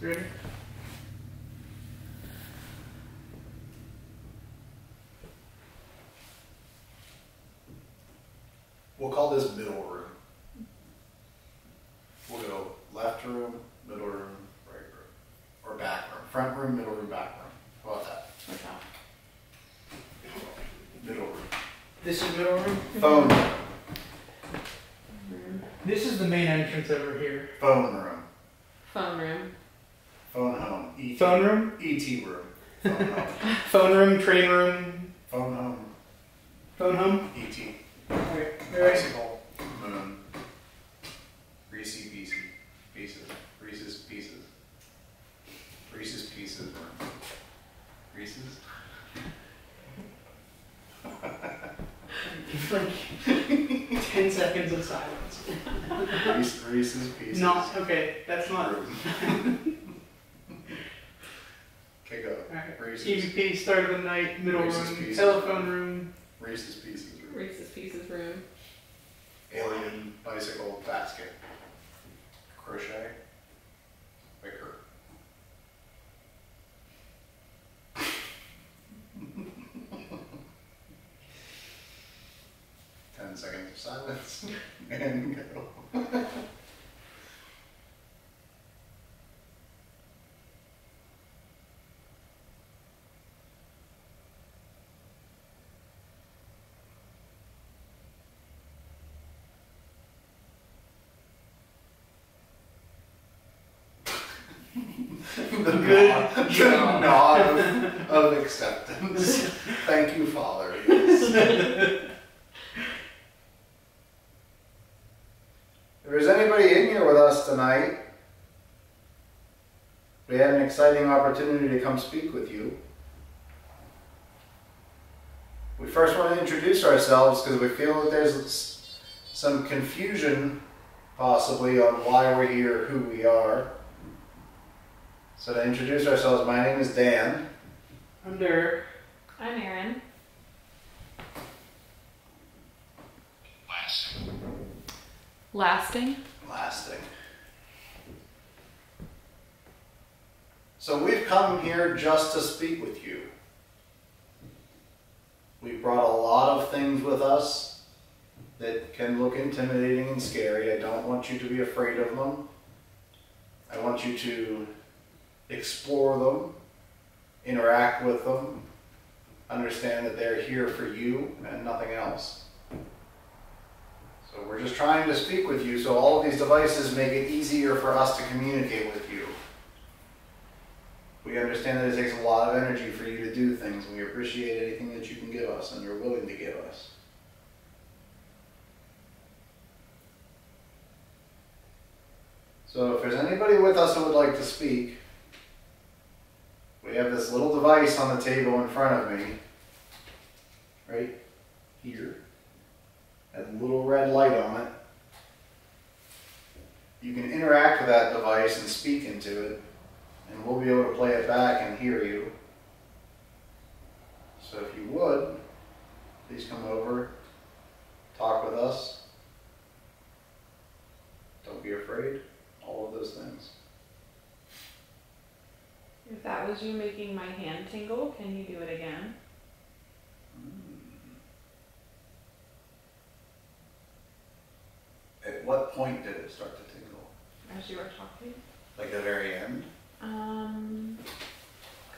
Ready? We'll call this middle room. We'll go left room, middle room, right room. Or back room. Front room, middle room, back room. How about that? What's that? Middle room. This is middle room. Phone room. This is the main entrance over here. Phone room. Phone room. Phone home. ET. Phone room? ET room. Phone home. Phone room, train room, Phone home. phone home. ET. Okay, ready? Bicycle. Moon. Reese's Pieces. Pieces. Reese's Pieces. Reese's Pieces room. Reese's. Like 10 seconds of silence. Reese's Pieces. Not okay. That's not. room. Okay, go. Alright. Reese's. EVP, start of the night, middle Reese's room, Pieces. telephone room. Reese's Pieces room. Reese's Pieces room. Alien bicycle basket. Crochet. Wicker. Ten seconds of silence and go. The nod of acceptance. Thank you, Father. Yes. If there's anybody in here with us tonight, we had an exciting opportunity to come speak with you. We first want to introduce ourselves because we feel that there's some confusion possibly on why we're here, who we are. So to introduce ourselves, my name is Dan. I'm Derek. I'm Erin. Lasting. Lasting. So we've come here just to speak with you. We brought a lot of things with us that can look intimidating and scary. I don't want you to be afraid of them. I want you to explore them, interact with them, understand that they're here for you and nothing else. So we're just trying to speak with you, so all of these devices make it easier for us to communicate with you. We understand that it takes a lot of energy for you to do things, and we appreciate anything that you can give us and you're willing to give us. So if there's anybody with us who would like to speak, we have this little device on the table in front of me, right here. Has a little red light on it. You can interact with that device and speak into it, and we'll be able to play it back and hear you. So if you would, please come over, talk with us. Don't be afraid, all of those things. If that was you making my hand tingle, can you do it again? At what point did it start to tingle? As you were talking? Like at the very end? A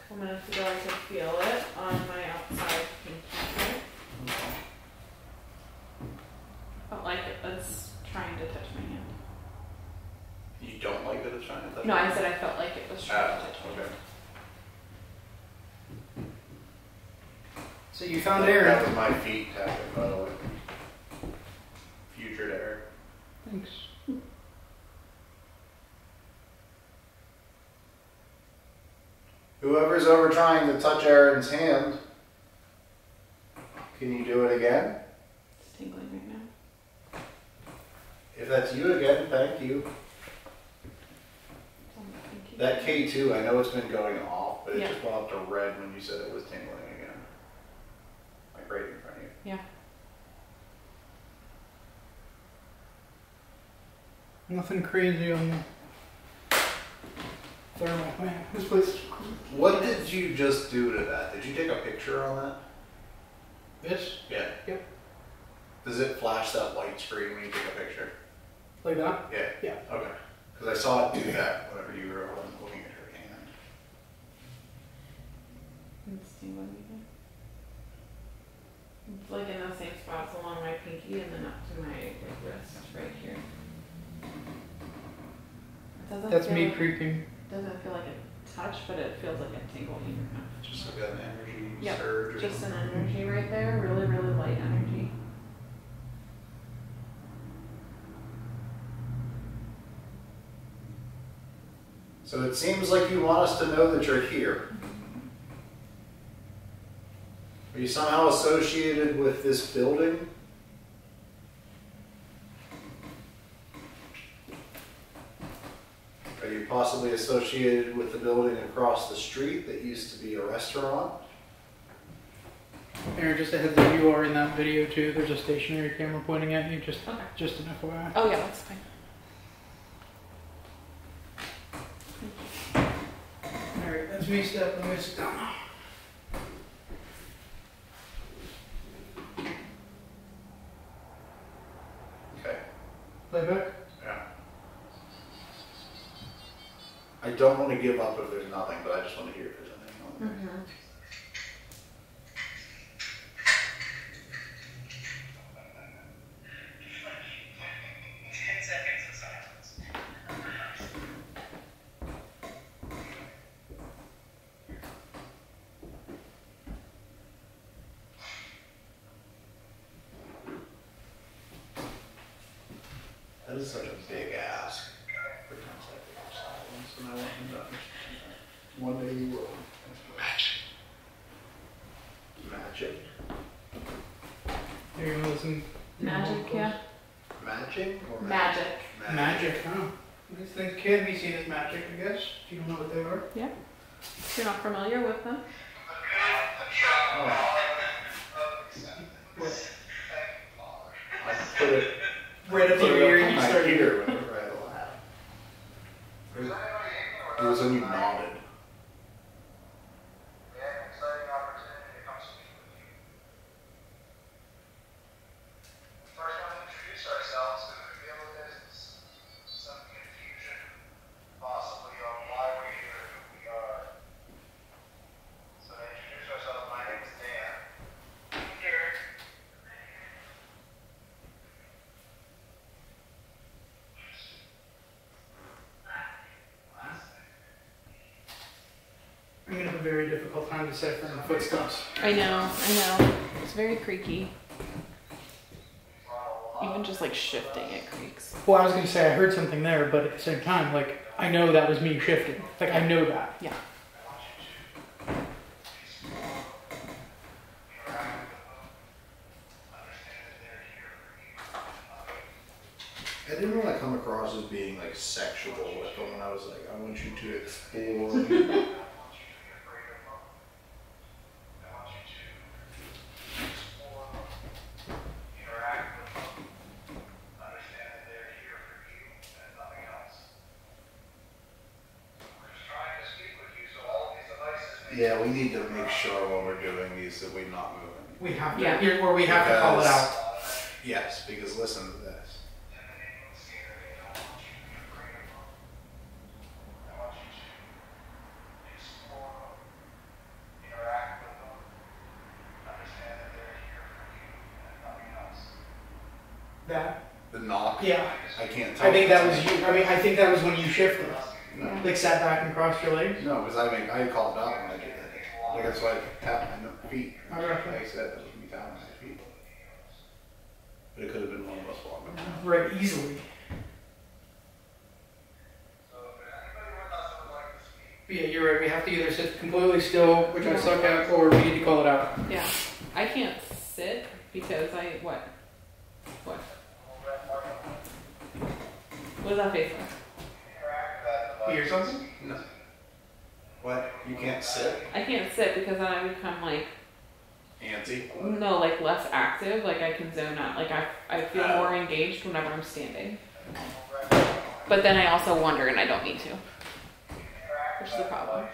couple minutes ago I could feel it on my outside pinky. Felt like it was trying to touch my hand. You don't like that it's trying to touch No, you? I said I felt like it was trying to touch my okay. hand. So you found That Erin. was my feet tapping, by the way. Future Derek. Thanks. Whoever's over trying to touch Erin's hand, can you do it again? It's tingling right now. If that's you again, thank you. It's on my pinky. That K2, I know it's been going off, but it Yeah. just went up to red when you said it was tingling again. Like right in front of you. Yeah. Nothing crazy on the thermal. Man, this place is cool. What did you just do to that? Did you take a picture on that? This? Yeah. Yep. Does it flash that white screen when you take a picture? Like that? Yeah. Yeah. Okay. Because I saw it do that whenever you were looking at her hand. Let's see what we did. It's like in the same spots along my pinky and then up to my wrist right here. It doesn't That's feel me like, creeping. doesn't feel like a touch, but it feels like a tingle in your mouth. Just like an energy Yep, surge or just something. an energy right there, really, really light energy. So it seems like you want us to know that you're here. Are you somehow associated with this building? Are you possibly associated with the building across the street that used to be a restaurant? Aaron, just a heads up, you are in that video too. There's a stationary camera pointing at you, just an FYI. Oh yeah, that's fine. Alright, that's me, Steph. Let me sit down. Okay. Playback? Yeah. I don't want to give up if there's nothing, but I just want to hear if there's anything on there. Mm-hmm. That is such a big ask. Pretends like there's silence, and I want him to understand that. One day you will. Magic. There you go, listen. Magic, yeah. Matching or Magic. Magic, huh? These things can be seen as magic, I guess, if you don't know what they are. Yeah. If you're not familiar with them. Oh. What? I put it Right up to your ear, in you my started. ear whenever I laugh. It was when you nodded. I'm gonna have a very difficult time deciphering the footsteps. I know. It's very creaky. Even just like shifting, it creaks. Well, I was gonna say I heard something there, but at the same time, like, I know that was me shifting. Like, I know that. Yeah. I didn't want to come across as being like sexual with them when I was like, I want you to explore. Yeah, we need to make sure when we're doing these that we're not moving. We have to, Yeah. here's where we have to call it out. Yes, because listen to this. That? The knock. Yeah. I can't tell. I think that was you. I mean, I think that was when you shifted. No, Like, sat back and crossed your legs. no, because I called out when I did that. Like that's why I tapped my feet. All right. Like I said, that was me tapping my feet. But it could have been one of us walking. Right, easily. But yeah, you're right. We have to either sit completely still, which I suck at, or we need to call it out. Yeah. I can't sit because what? What? What does that face for? You hear something? No. What? You can't sit? I can't sit because then I become like, Antsy? no, like less active. Like I can zone out. Like I feel more engaged whenever I'm standing. But then I also wonder and I don't need to. which is a problem.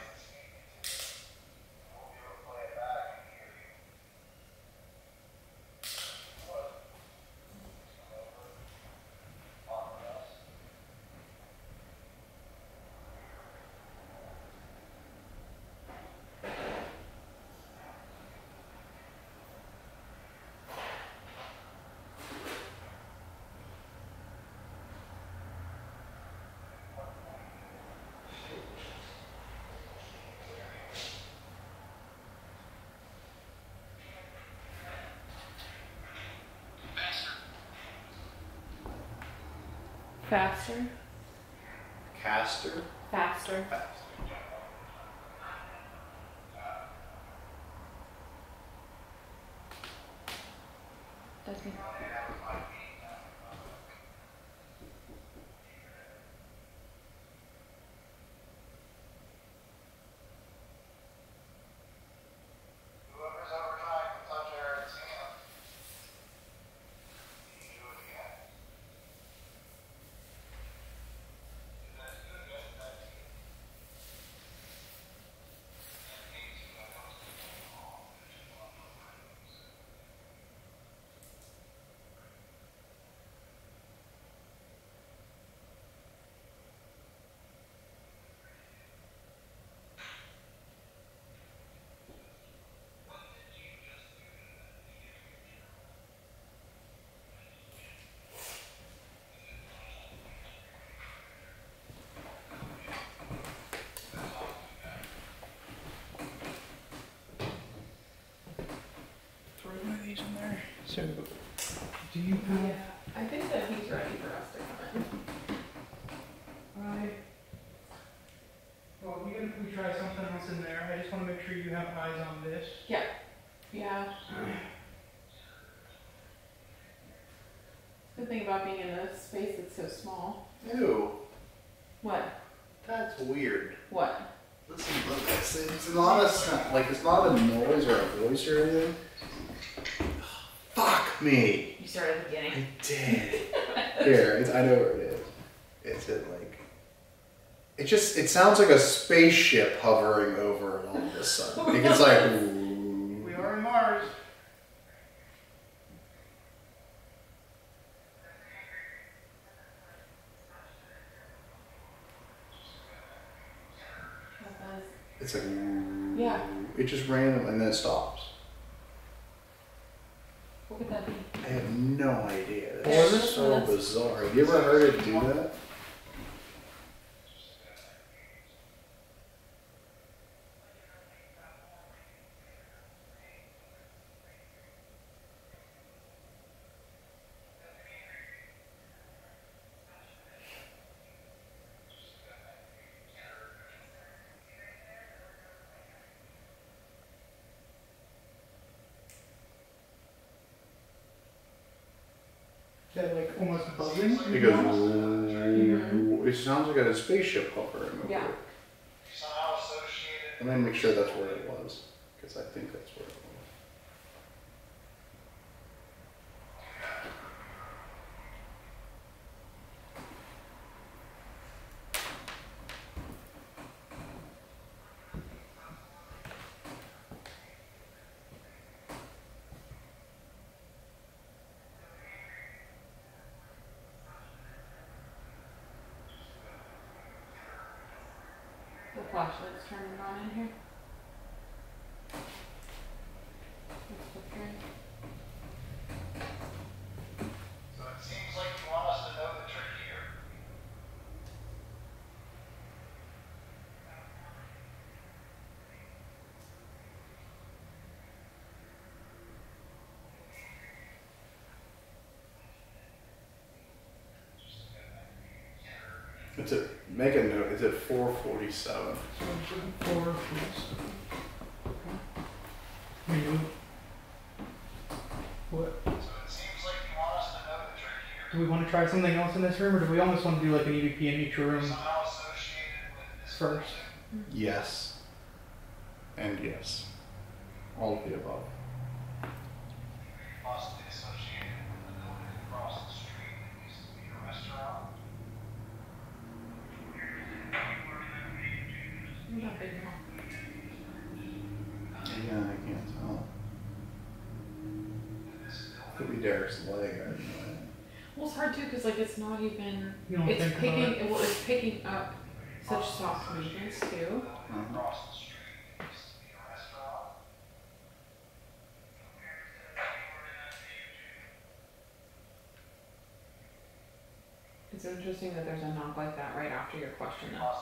Faster. Caster. Faster. That's me. Whoever's ever trying to touch Eric's hand, you do it again. That's good, that's good. Throw one of these in there. So, do you have? Yeah, I think that he's ready for us to come Well, even if we try something else in there, I just want to make sure you have eyes on this. in. Yeah. Good thing about being in a space that's so small. Ew, What? that's weird. What? Listen, look, it's not a sound, like it's not a noise or a voice or anything. Fuck me. You started at the I beginning. did. Here, I know where it is. It's in like. It sounds like a spaceship hovering over it all of a sudden. Like it's like. Ooh. We are in Mars. It's like. Ooh. Yeah. It just random and then it stops. What could that be? I have no idea. What That's was it? so bizarre. Have you ever heard it do that? Is that like almost buzzing? It goes. Ooh. It sounds like a spaceship hovering over Yeah. it. Somehow associated. Let me make sure that's where it was, because I think that's where it was. The flashlight's turning on in here. Let's look through. So it seems like you want us to know the trick here. It's a make a note. It's at 4:47. What? So it seems like you want us to know the trick here. Do we want to try something else in this room, or do we almost want to do like an EVP in each room Somehow associated with this first? Yes. And yes. All of the above. Possibly associated with the building across the street that used to be a restaurant. Not big enough. Yeah, I can't tell. Could be Derek's leg. I don't know. Well, it's hard too because like it's not even. You don't It's think about picking. it? Well, it's picking up such soft movements too. Uh-huh. It's interesting that there's a knock like that right after your question though.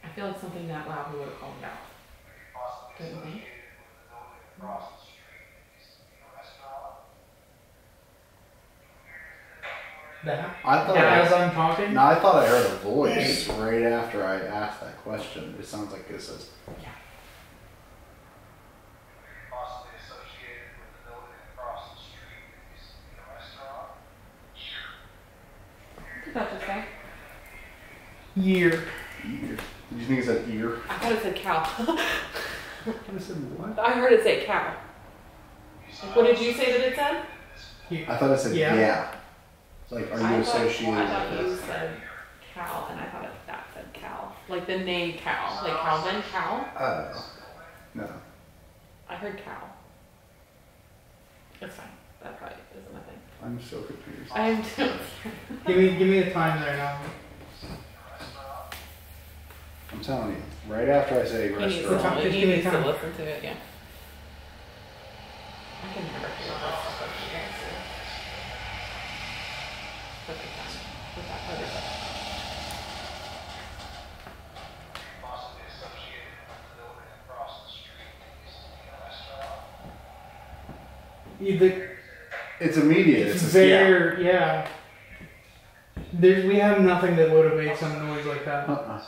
I feel like something that loud we would have called it out. Don't you think? That? I thought As I'm talking? No, I thought I heard a voice right after I asked that question. It sounds like it says, Yeah. Possibly associated with the building across the street that used to be a restaurant. What did that just say? Year. ear. Did you think it said ear? I thought it said cow. I said what? I heard it say cow. Like, what did you say that it said? I thought it said Yeah. yeah. It's like, are you I associated thought with you this? said cow, and I thought that said cow. Like the name cow. Like Calvin, cow. Oh. No. I heard cow. It's fine. That probably isn't a thing. I'm so confused. I am too. Give me a time there now. I'm telling you, right after I say He needs to, restaurant, Just he give me needs to time. listen to it, yeah. I can never hear that stuff like you guys do. Perfect time with that other stuff. Possibly associated with the building across the street that used to be a restaurant. Either it's immediate. it's It's a, yeah. very yeah. We have nothing that would have made some noise like that. Uh-uh.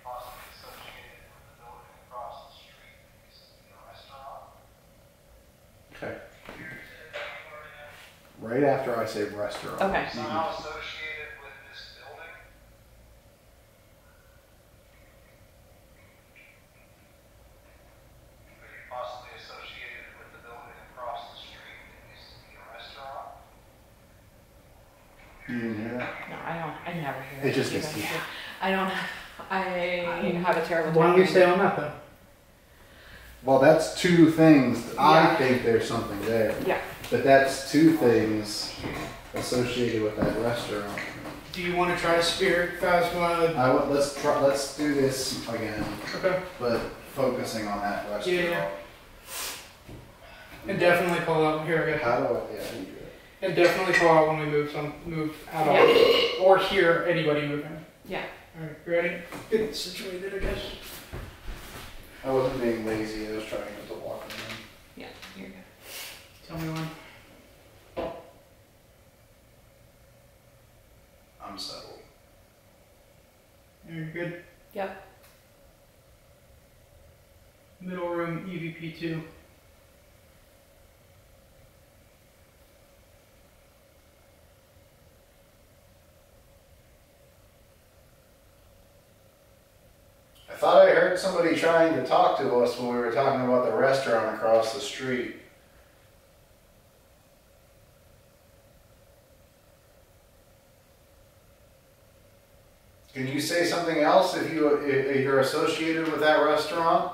Possibly associated with the building across the street that used to be a restaurant. Okay. Right after I say restaurant. Okay. you Somehow can- associated with this building. Possibly associated with the building across the street that used to be a restaurant. You didn't hear that? No, I never hear It just You gets- guys yeah. do. I don't, I have a terrible Why time. don't we hearing stay it. on that then? Well, that's two things. I Yeah. think there's something there. Yeah. But that's two things associated with that restaurant. Do you want to try Spirit Phasma? Let's do this again, Okay. but focusing on that restaurant. Yeah. And definitely call out here again. How do I? Yeah, you do it. And definitely call out when we move at all, or hear anybody moving. Yeah. All right, ready? Get situated, I guess. I wasn't being lazy. I was trying not to walk around. Yeah, you're good. Tell me when. I'm settled. You're good. Yep. Middle room, EVP2. I thought I heard somebody trying to talk to us when we were talking about the restaurant across the street. Can you say something else if you're associated with that restaurant?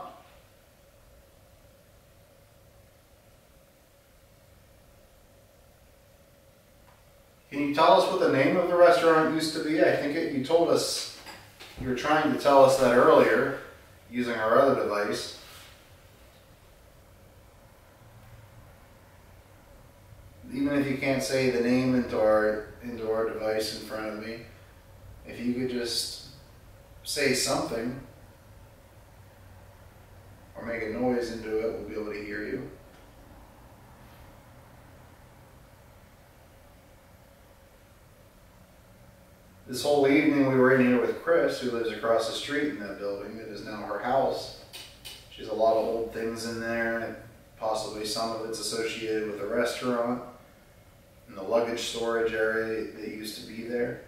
Can you tell us what the name of the restaurant used to be? I think you told us, you were trying to tell us that earlier using our other device. Even if you can't say the name into our device in front of me, if you could just say something or make a noise into it, we'll be able to hear you. This whole evening we were in here with Chris, who lives across the street in that building that is now her house. She has a lot of old things in there, and possibly some of it's associated with a restaurant and the luggage storage area that used to be there.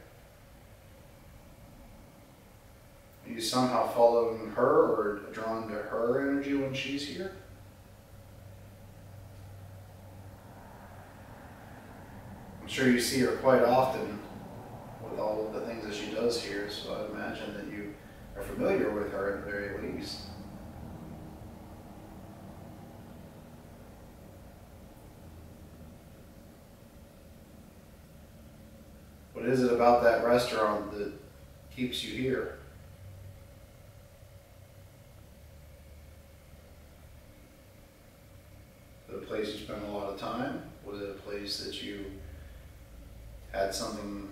You you somehow following her or drawn to her energy when she's here? I'm sure you see her quite often with all of the things that she does here, so I'd imagine that you are familiar with her at the very least. What is it about that restaurant that keeps you here? Was it a place you spent a lot of time? Was it a place that you had something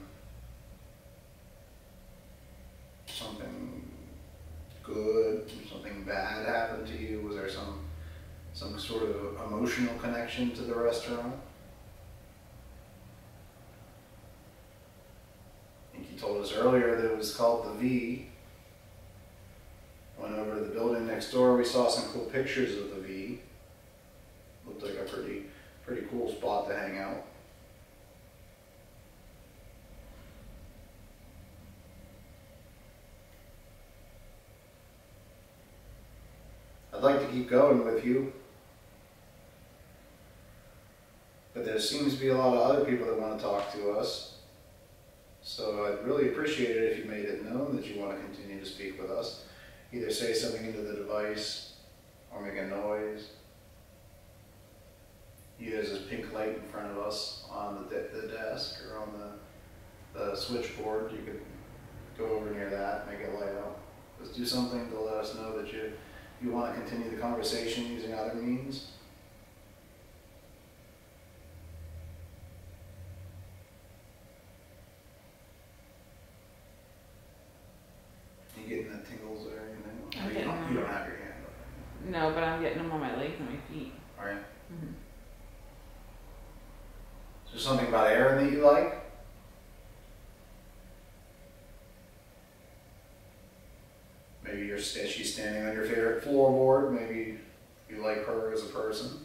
good, something bad happen to you? Was there some sort of emotional connection to the restaurant? I think you told us earlier that it was called the V. Went over to the building next door, we saw some cool pictures of the V. Looked like a pretty cool spot to hang out. I'd like to keep going with you, but there seems to be a lot of other people that want to talk to us. So I'd really appreciate it if you made it known that you want to continue to speak with us. Either say something into the device or make a noise. There's this pink light in front of us on the desk or on the switchboard. You could go over near that, make it light up. Just do something to let us know that you want to continue the conversation using other means. You getting the tingles or anything? I'm Or getting them. you don't have your hand up. No, but I'm getting them on my legs and my feet. All right. Mm-hmm. Is there something about Erin that you like? Maybe she's standing on your favorite floorboard. Maybe you like her as a person.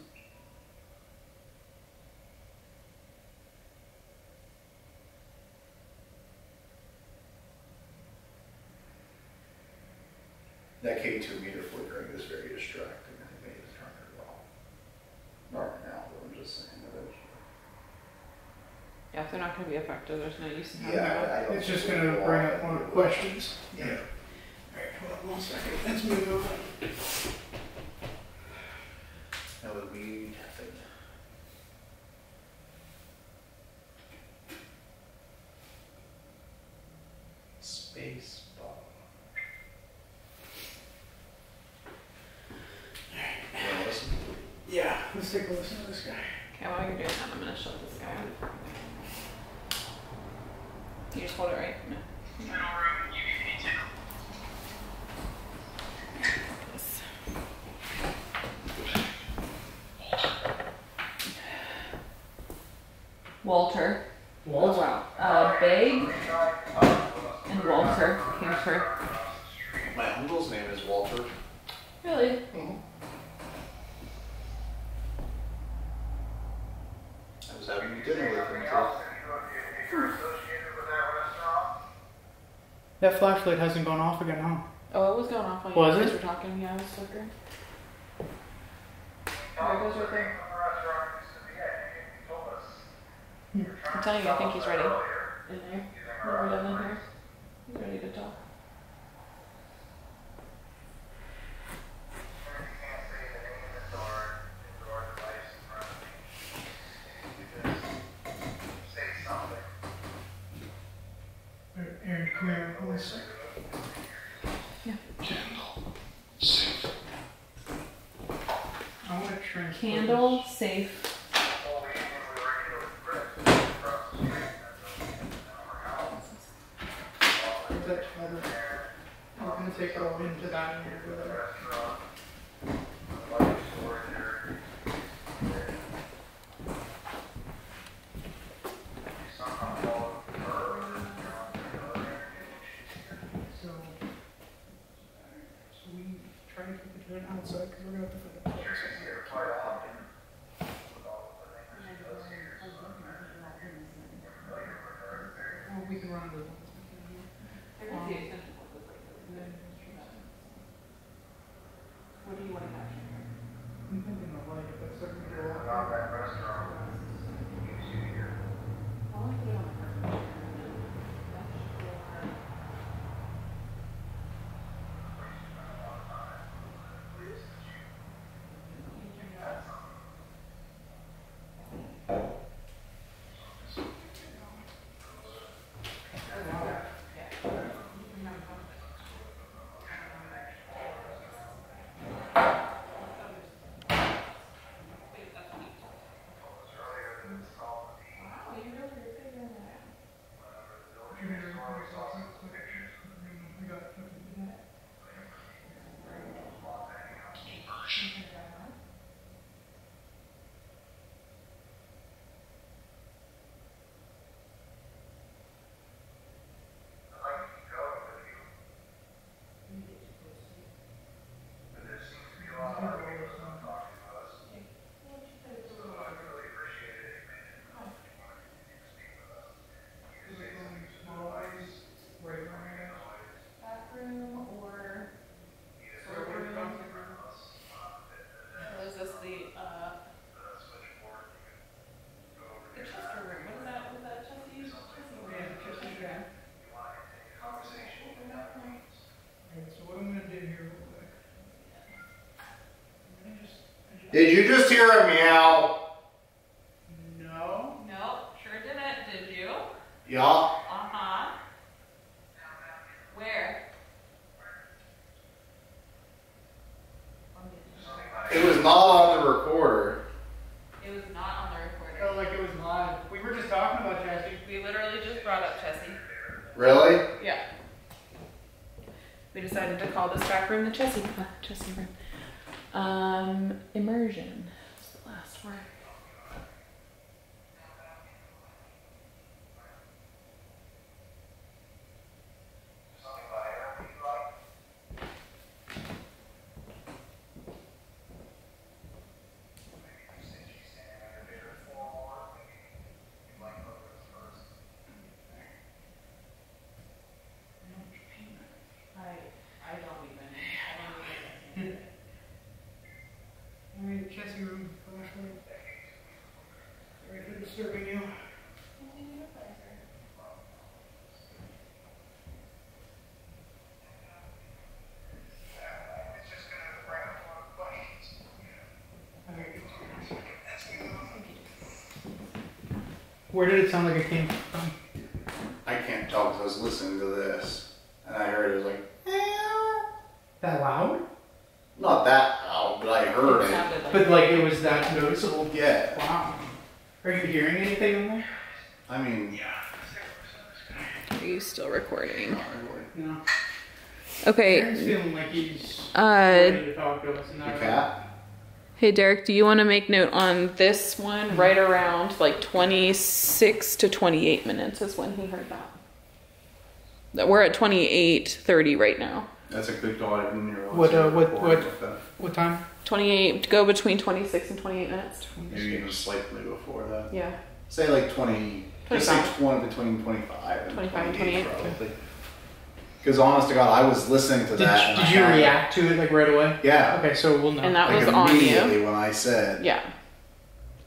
That K2 meter flickering is very distracting. I think they need to turn it off. Not right now, but I'm just saying that. Yeah, if they're not going to be effective, there's no use in having Yeah, them. I don't It's just think gonna we'll bring walk up more into it. questions. Yeah. Alright, hold on one second. Let's move. That would be space bar. Yeah, listen. Yeah, let's take a listen to this guy. Okay, while you're doing that, I'm going to shut this guy up. You just hold it right? No. Middle room, UVP 2. Yes. Walter. Walt? Oh, wow. Big and Walter came through. My uncle's name is Walter. Really? I was having dinner with him Anything too. else if you're associated with that restaurant? That flashlight hasn't gone off again, huh? Oh, it was going off while Was you guys it? were talking. Yeah, it was flickering. Tell There it us goes right the name there. of the restaurant used to be at. You told us. You were trying I'm to telling you, I sell think us he's that ready. earlier, In there. using What are we our done in other here? He's ready to talk. You can't say the name into our device in front of me. You just say something. Aaron, come here. One second. I want to transfer Candle, safe. Well, we were ready to Chris across the street, and our house. this. Is that other? We're going to take it all into that and we'll go there. Restaurant, luggage storage area. You somehow followed her, or drawn to her energy when she's here. So we try to keep it to an outside because we're going to have to find a place. She's here quite often. With all of the things that she does here, so I'm familiar with her. Well, we can run into the I can see it. Did you just hear a meow? No. No, sure didn't, did you? Yeah. Uh-huh. Where? It was not on the recorder. It was not on the recorder. Felt like it was live. We were just talking about Chessie. We literally just brought up Chessie. Really? Yeah. We decided to call this back room the Chessie room. Immersion is the last word. Something about Aaron you like? Maybe you say she's standing on your favorite floor, maybe you like photos first. I don't even. I'm in the Chessie room. Flashlight. Sorry for disturbing you. It's just gonna bring up a lot of questions. Where did it sound like it came from? I can't tell because I was listening to this. And I heard it was like, meow. That loud? Not that loud, but I heard It it. sounded like. But like it was that noticeable. Yeah. Wow. Are you hearing anything in there? I mean, Are you still recording? No. Okay. Aaron's feeling like he's ready to talk to us. And the that- cat. Hey Derek, do you want to make note on this one? Right around like 26 to 28 minutes is when he heard that. That we're at 28:30 right now. That's a good thought. I didn't realize. What, you were what- recording with that. What time? 28. Go between 26 and 28 minutes. Maybe even slightly before that. Yeah. Say like 20. Just say 25. 20 between 25 and 25 and 28 28. probably. Because honest to God, I was listening to that. and Did I you had- react to it like right away? Yeah. Okay, so we'll know. And that Like was on you. immediately when I said. Yeah.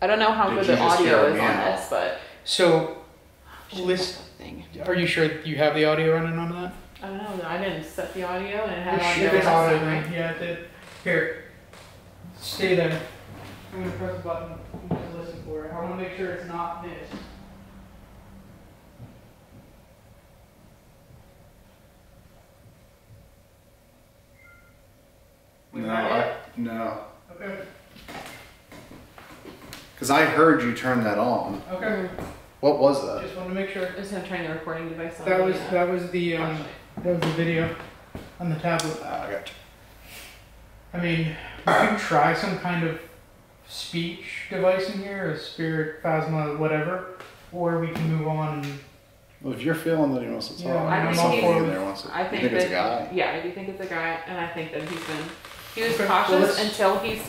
I don't know how Did good you the just hear audio a is on meow? this, but. So, list. Thing. Are you sure you have the audio running on that? I don't know. I didn't set the audio and it had If audio. it's last audio, time, then right? yeah, it did. Here, stay there. I'm gonna press the button to listen for it. I want to make sure it's not this. No. Okay. Because I heard you turn that on. Okay. What was that? Just want to make sure. Just him turning the recording device on. That was the, that was the video on the tablet. I got I mean, we could try some kind of speech device in here, a spirit, phasma, whatever, or we can move on. And, Well, if you're feeling that he wants to talk, Yeah, I there's think something he's- in there wants to. I you think think it's a that- guy? Yeah, I do think it's a guy, and I think that he was Okay, well, cautious let's- until he's